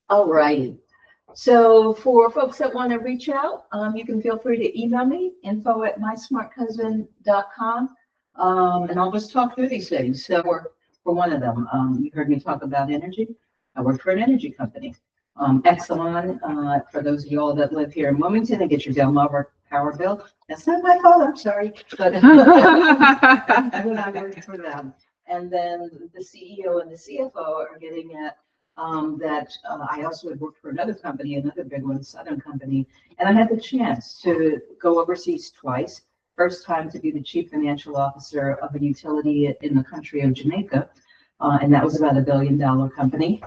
All righty. So for folks that want to reach out, you can feel free to email me, info@mysmartcousin.com. And I'll just talk through these things. So for one of them, you heard me talk about energy. I work for an energy company. Exelon, for those of you all that live here in Wilmington and get your Delmarva power bill. That's not my fault, I'm sorry. But I work for them. And then the CEO and the CFO are getting at that I also had worked for another company, another big one, Southern company, and I had the chance to go overseas twice. First time to be the chief financial officer of a utility in the country of Jamaica, and that was about $1 billion company.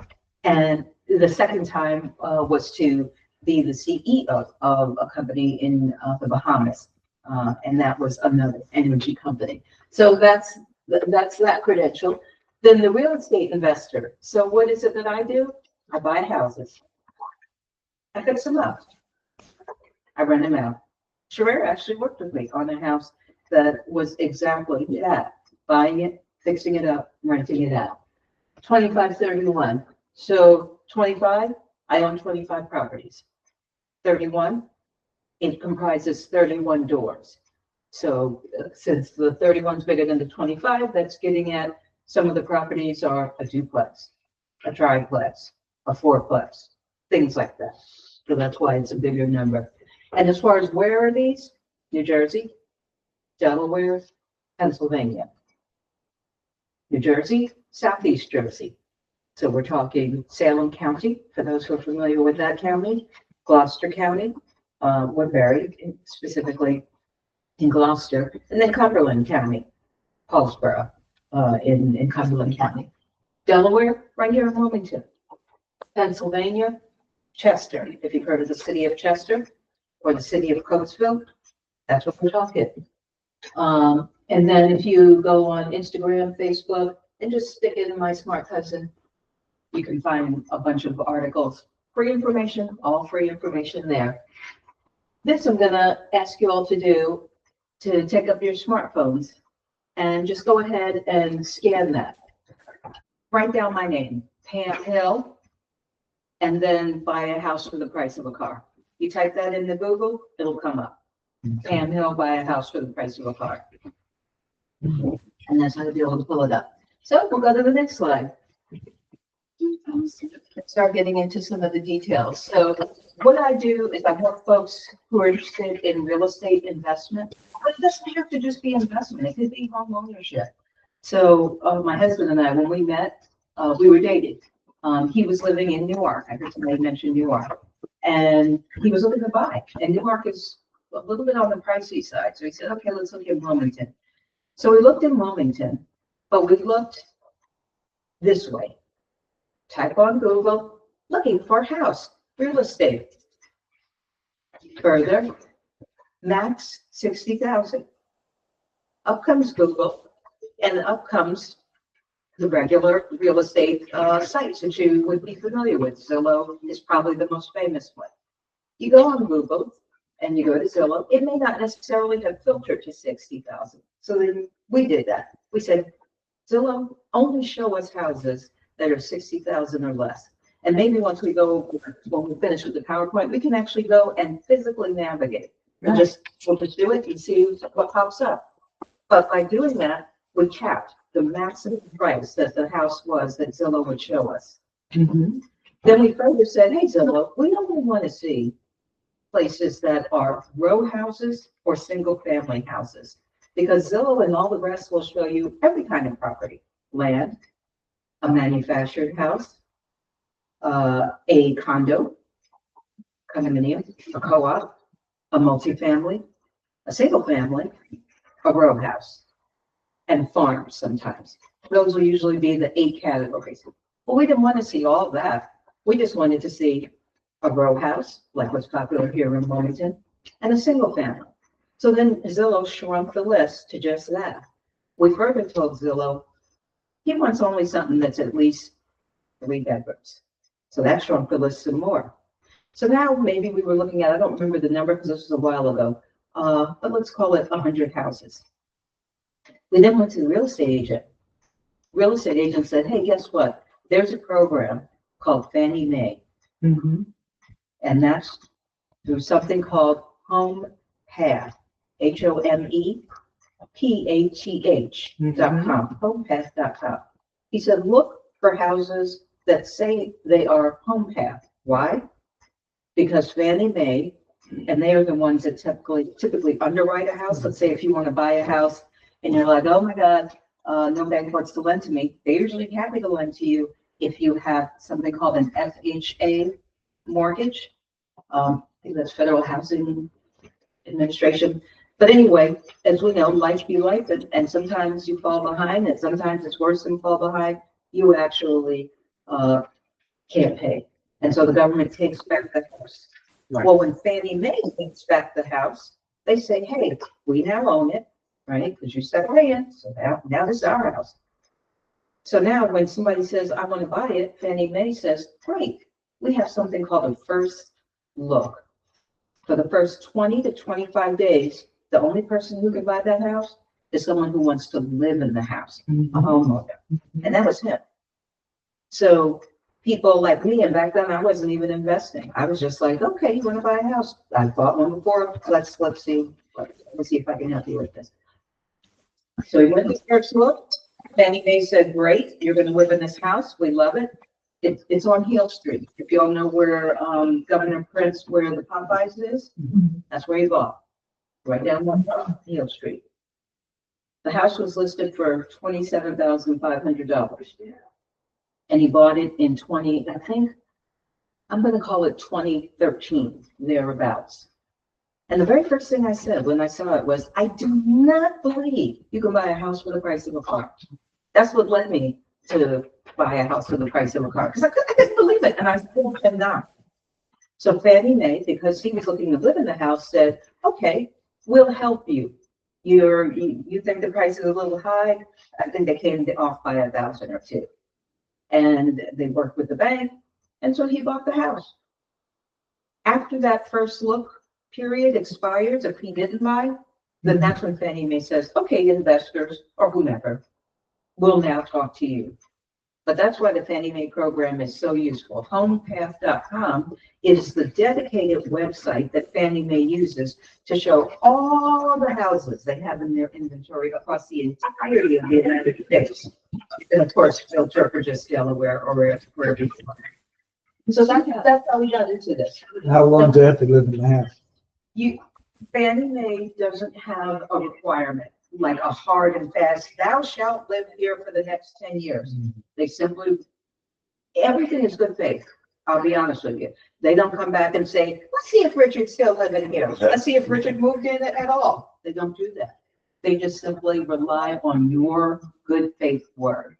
And the second time was to be the CEO of a company in the Bahamas, and that was another energy company. So that's that credential. Then the real estate investor. So what is it that I do? I buy houses. I fix them up. I rent them out. Sheree actually worked with me on a house that was exactly that. Buying it, fixing it up, renting it out. 2531. So 25, I own 25 properties. 31, it comprises 31 doors. So since the 31 is bigger than the 25, that's getting at some of the properties are a duplex, a triplex, a fourplex, things like that. So that's why it's a bigger number. And as far as where are these? New Jersey, Delaware, Pennsylvania. New Jersey, Southeast Jersey. So we're talking Salem County, for those who are familiar with that county, Gloucester County, Woodbury, specifically in Gloucester, and then Cumberland County, Paulsboro, in Cumberland County. Delaware, right here in Wilmington. Pennsylvania, Chester, if you've heard of the city of Chester, or the city of Coatesville, that's what we're talking. And then if you go on Instagram, Facebook, and just stick in My Smart Cousin, you can find a bunch of articles. Free information, all free information there. This I'm gonna ask you all to do, to take up your smartphones and just go ahead and scan that. Write down my name, Pam Hill, and then buy a house for the price of a car. You type that into Google, it'll come up. Pam Hill, buy a house for the price of a car. And that's how you'll be able to pull it up. So we'll go to the next slide. Start getting into some of the details. So what I do is I help folks who are interested in real estate investment, but it doesn't have to just be investment. It could be home ownership. So my husband and I, when we met, we were dating. He was living in Newark. I heard somebody mention Newark. And he was looking to buy. And Newark is a little bit on the pricey side. So he said, okay, let's look at Wilmington. So we looked in Wilmington, but we looked this way. Type on Google, looking for house, real estate. Further, max 60,000. Up comes Google, and up comes the regular real estate sites that you would be familiar with. Zillow is probably the most famous one. You go on Google and you go to Zillow. It may not necessarily have filtered to 60,000. So then we did that. We said, Zillow, only show us houses that are 60,000 or less. And maybe once we go, when we finish with the PowerPoint, we can actually go and physically navigate. We'll just do it and see what pops up. But by doing that, we capped the maximum price that the house was that Zillow would show us. Mm-hmm. Then we further said, hey, Zillow, we only want to see places that are row houses or single family houses, because Zillow and all the rest will show you every kind of property, land, a manufactured house, a condo, condominium, a co-op, a multifamily, a single family, a row house, and farms sometimes. Those will usually be the 8 categories. But we didn't want to see all of that. We just wanted to see a row house, like what's popular here in Wilmington, and a single family. So then Zillow shrunk the list to just that. We further told Zillow, he wants only something that's at least 3 bedrooms. So that shrunk the list some more. So now maybe we were looking at, I don't remember the number because this was a while ago, but let's call it 100 houses. We then went to the real estate agent. Real estate agent said, hey, guess what? There's a program called Fannie Mae. Mhm. And that's through something called Home Path, HOMEPATH.com, homepath.com. He said, look for houses that say they are home path. Why? Because Fannie Mae, and they are the ones that typically underwrite a house. Let's say if you want to buy a house and you're like, oh my God, no bank wants to lend to me. They're usually happy to lend to you if you have something called an FHA mortgage. I think that's Federal Housing Administration. But anyway, as we know, life be life, and sometimes you fall behind, and sometimes it's worse than fall behind. You actually can't pay. And so the government takes back the house. Right. Well, when Fannie Mae takes back the house, they say, hey, we now own it, right? Because you set in, so now this is our house. So now when somebody says, I want to buy it, Fannie Mae says, great, we have something called a first look. For the first 20 to 25 days, the only person who can buy that house is someone who wants to live in the house, a homeowner. And that was him. So people like me, and back then I wasn't even investing. I was just like, okay, you want to buy a house? I bought one before. Let's see. Let's see if I can help you with this. So we went to first look. Fannie Mae said, great, you're going to live in this house. We love it. It's on Hill Street. If you all know where Governor Prince, where the Popeyes is, that's where he bought. Right down Hill Street. The house was listed for $27,500. And he bought it in I think, I'm going to call it 2013, thereabouts. And the very first thing I said when I saw it was, I do not believe you can buy a house for the price of a car. That's what led me to buy a house for the price of a car, because I couldn't believe it, and I still cannot. So Fannie Mae, because he was looking to live in the house, said, okay, we'll help you. You think the price is a little high? I think they came off by $1,000 or $2,000. And they worked with the bank, and so he bought the house. After that first look period expires, if he didn't buy, then that's when Fannie Mae says, okay, investors or whomever, we'll now talk to you. But that's why the Fannie Mae program is so useful. Homepath.com is the dedicated website that Fannie Mae uses to show all the houses they have in their inventory across the entirety of the United States. And of course, filter for just Delaware or wherever you are. So that's how we got into this. How long do you have to live in the house? Fannie Mae doesn't have a requirement, like a hard and fast, thou shalt live here for the next 10 years. They simply, everything is good faith. I'll be honest with you. They don't come back and say, let's see if Richard's still living here. Let's see if Richard moved in at all. They don't do that. They just simply rely on your good faith word.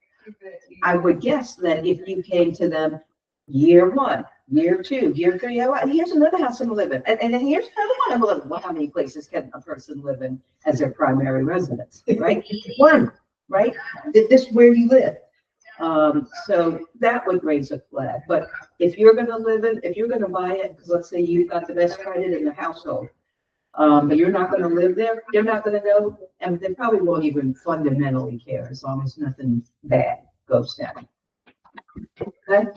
I would guess that if you came to them year 1, year 2, year 3, here's another house I'm living, and then here's another one I'm living. Well, how many places can a person live in as their primary residence, right? 1, right? This is where you live. So that would raise a flag. But if you're going to buy it, because let's say you've got the best credit in the household, but you're not going to live there, they're not going to know, and they probably won't even fundamentally care as long as nothing bad goes down. Okay.